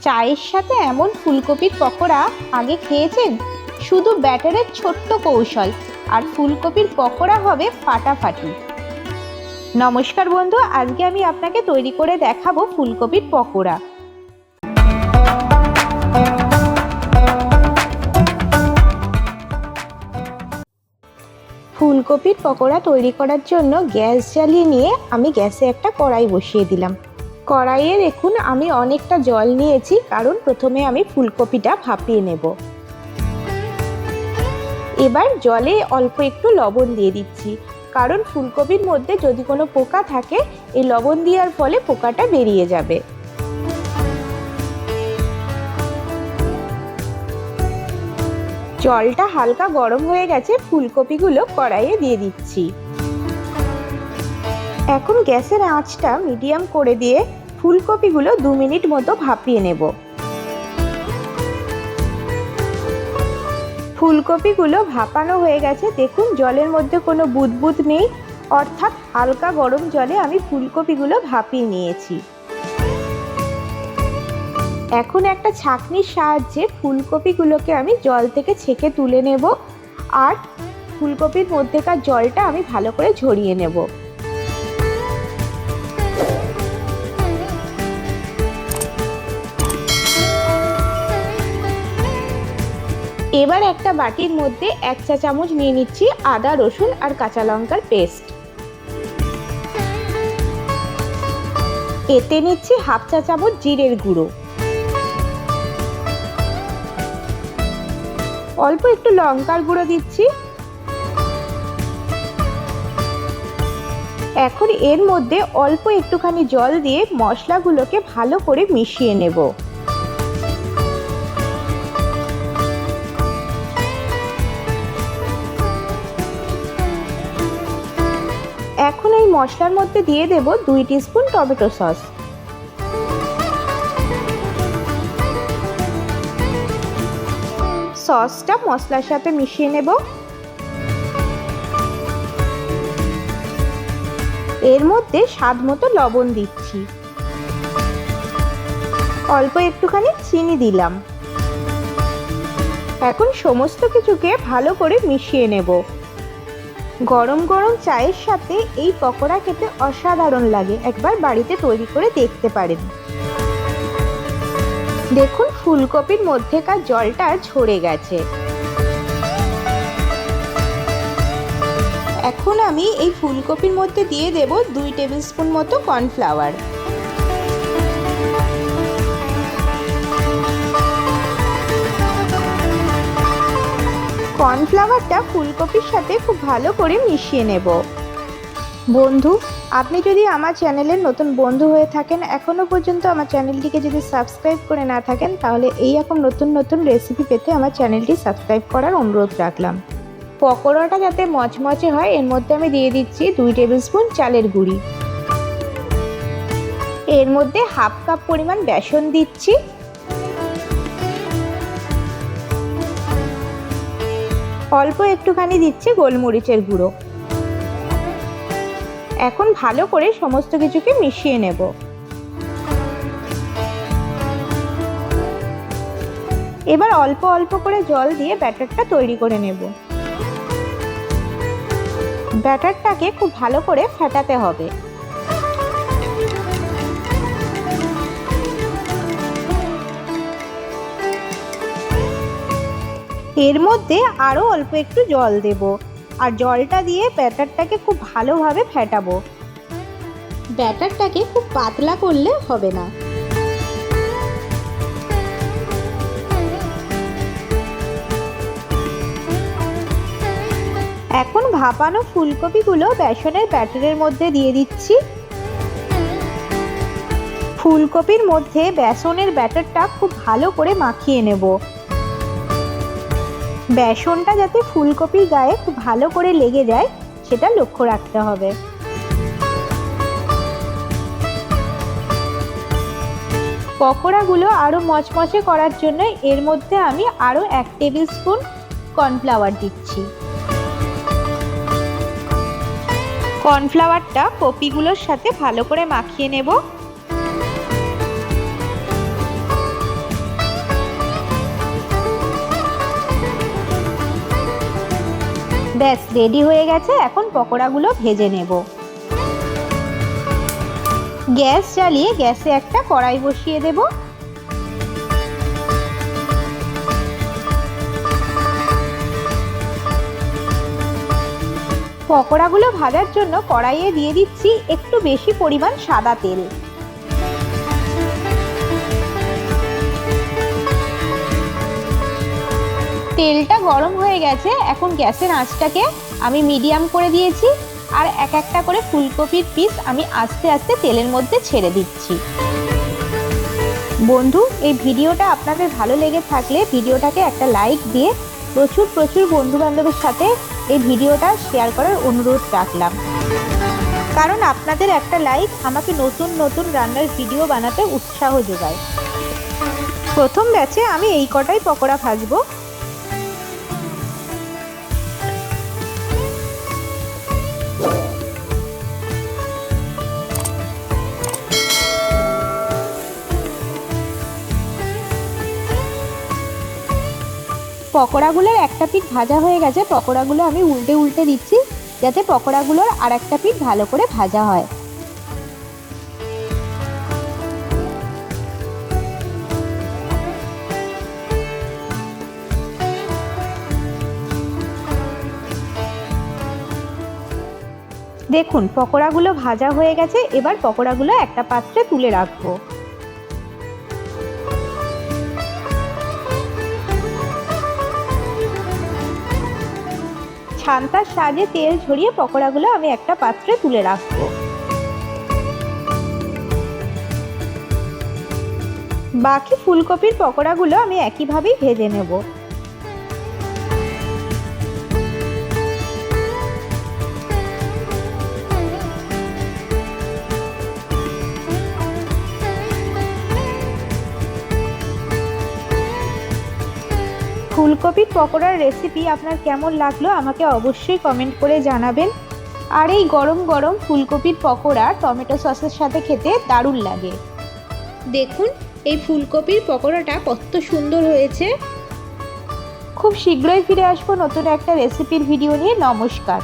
চায়ের সাথে এমন ফুলকপির পকোড়া আগে খেয়েছেন? শুধু ব্যাটারের ছোট্ট কৌশল আর ফুলকপির পকোড়া হবে ফাটাফাটি। নমস্কার বন্ধু, আজকে আমি আপনাকে তৈরি করে দেখাবো ফুলকপির পকোড়া। ফুলকপির পকোড়া তৈরি করার জন্য গ্যাস জ্বালিয়ে নিয়ে আমি গ্যাসে একটা কড়াই বসিয়ে দিলাম। কড়াইয়ে দেখুন আমি অনেকটা জল নিয়েছি, কারণ প্রথমে আমি ফুলকপিটা ভাপিয়ে নেব। এবার জলে অল্প একটু লবণ দিয়ে দিচ্ছি, কারণ ফুলকপির মধ্যে যদি কোনো পোকা থাকে এই লবণ দেওয়ার ফলে পোকাটা বেরিয়ে যাবে। জলটা হালকা গরম হয়ে গেছে, ফুলকপিগুলো কড়াইয়ে দিয়ে দিচ্ছি। এখন গ্যাসের আঁচটা মিডিয়াম করে দিয়ে ফুলকপিগুলো 2 মিনিট মতো ভাপিয়ে নেব। ফুলকপিগুলো ভাপানো হয়ে গেছে, দেখুন জলের মধ্যে কোনো বুদবুদ নেই, অর্থাৎ হালকা গরম জলে আমি ফুলকপিগুলো ভাপিয়ে নিয়েছি। এখন একটা ছাঁকনির সাহায্যে ফুলকপিগুলোকে আমি জল থেকে ছেঁকে তুলে নেব, আর ফুলকপির মধ্যেকার জলটা আমি ভালো করে ঝরিয়ে নেব। এবার একটা বাটির মধ্যে 1 চা চামচ নিয়ে নিচ্ছি আদা, রসুন আর কাঁচা লঙ্কার পেস্ট। এতে নিচ্ছি 1/2 চা চামচ জিরের গুঁড়ো, অল্প একটু লঙ্কার গুঁড়ো দিচ্ছি। এখন এর মধ্যে অল্প একটুখানি জল দিয়ে মশলাগুলোকে ভালো করে মিশিয়ে নেব। এখন এই মশলার মধ্যে দিয়ে দেব 2 টিস্পুন টমেটো সস। সসটা মশলার সাথে মিশিয়ে নেব। এর মধ্যে স্বাদ মতো লবণ দিচ্ছি, অল্প একটুখানি চিনি দিলাম। এখন সমস্ত কিছুকে ভালো করে মিশিয়ে নেব। গরম গরম চায়ের সাথে এই পকোড়া খেতে অসাধারণ লাগে, একবার বাড়িতে তৈরি করে দেখতে পারেন। দেখুন ফুলকপির মধ্যেকার জলটা ঝরে গেছে। এখন আমি এই ফুলকপির মধ্যে দিয়ে দেব 2 টেবিল স্পুন মতো কর্নফ্লাওয়ার। কর্নফ্লাওয়ারটা ফুলকপির সাথে খুব ভালো করে মিশিয়ে নেব। বন্ধু, আপনি যদি আমার চ্যানেলের নতুন বন্ধু হয়ে থাকেন, এখনও পর্যন্ত আমার চ্যানেলটিকে যদি সাবস্ক্রাইব করে না থাকেন, তাহলে এই রকম নতুন নতুন রেসিপি পেতে আমার চ্যানেলটি সাবস্ক্রাইব করার অনুরোধ রাখলাম। পকোড়াটা যাতে মচমচে হয় এর মধ্যে আমি দিয়ে দিচ্ছি 2 টেবিল স্পুন চালের গুঁড়ি। এর মধ্যে 1/2 কাপ পরিমাণ বেসন দিচ্ছি। অল্প একটুখানি দিচ্ছি গোলমরিচের গুঁড়ো। এখন ভালো করে সমস্ত কিছুকে মিশিয়ে নেব। এবার অল্প অল্প করে জল দিয়ে ব্যাটারটা তৈরি করে নেব। ব্যাটারটাকে খুব ভালো করে ফেটাতে হবে। এর মধ্যে আরো অল্প একটু জল দেব, আর জলটা দিয়ে ব্যাটারটাকে খুব ভালোভাবে ফেটাবো। ব্যাটারটাকে খুব পাতলা করলে হবে না। এখন ভাপানো ফুলকপিগুলো বেসনের ব্যাটারের মধ্যে দিয়ে দিচ্ছি। ফুলকপির মধ্যে বেসনের ব্যাটারটা খুব ভালো করে মাখিয়ে নেব। বেসনটা যাতে ফুলকপির গায়ে খুব ভালো করে লেগে যায় সেটা লক্ষ্য রাখতে হবে। পকোড়াগুলো আরো মচমচে করার জন্য এর মধ্যে আমি আরো 1 টেবিল স্পুন কর্নফ্লাওয়ার দিচ্ছি। কর্নফ্লাওয়ারটা কপিগুলোর সাথে ভালো করে মাখিয়ে নেব। ব্যাস রেডি হয়ে গেছে। এখন পকোড়াগুলো ভেজে নেব। গ্যাস জ্বালিয়ে গ্যাসে একটা কড়াই বসিয়ে দেব। পকোড়াগুলো ভাজার জন্য কড়াইয়ে দিয়ে দিচ্ছি একটু বেশি পরিমাণ সাদা তেল। তেলটা গরম হয়ে গেছে। এখন গ্যাসের আঁচটাকে আমি মিডিয়াম করে দিয়েছি আর এক একটা করে ফুলকপির পিস আমি আস্তে আস্তে তেলের মধ্যে ছেড়ে দিচ্ছি। বন্ধু, এই ভিডিওটা আপনাদের ভালো লেগে থাকলে ভিডিওটাকে একটা লাইক দিয়ে প্রচুর বন্ধু বান্ধবের সাথে এই ভিডিওটা শেয়ার করার অনুরোধ রাখলাম, কারণ আপনাদের একটা লাইক আমাকে নতুন রান্নার ভিডিও বানাতে উৎসাহ যোগায়। প্রথম ব্যাচে আমি এই কটাই পকোড়া ভাজবো। পকোড়াগুলোর একটা পিঠ ভাজা হয়ে গেছে। পকোড়াগুলো আমি উল্টে দিচ্ছি যাতে পকোড়াগুলোর আর একটা পিঠ ভালো করে ভাজা হয়। দেখুন পকোড়াগুলো ভাজা হয়ে গেছে। এবার পকোড়াগুলো একটা পাত্রে তুলে রাখবো। ছান্তার সাহায্যে তেল ঝরিয়ে পকোড়াগুলো আমি একটা পাত্রে তুলে রাখবো। বাকি ফুলকপির পকোড়াগুলো আমি একইভাবেই ভেজে নেব। ফুলকপির পকোড়ার রেসিপি আপনার কেমন লাগলো আমাকে অবশ্যই কমেন্ট করে জানাবেন। আর এই গরম গরম ফুলকপির পকোড়া টমেটো সসের সাথে খেতে দারুণ লাগে। দেখুন এই ফুলকপির পকোড়াটা কত সুন্দর হয়েছে। খুব শীঘ্রই ফিরে আসবো নতুন একটা রেসিপির ভিডিও নিয়ে। নমস্কার।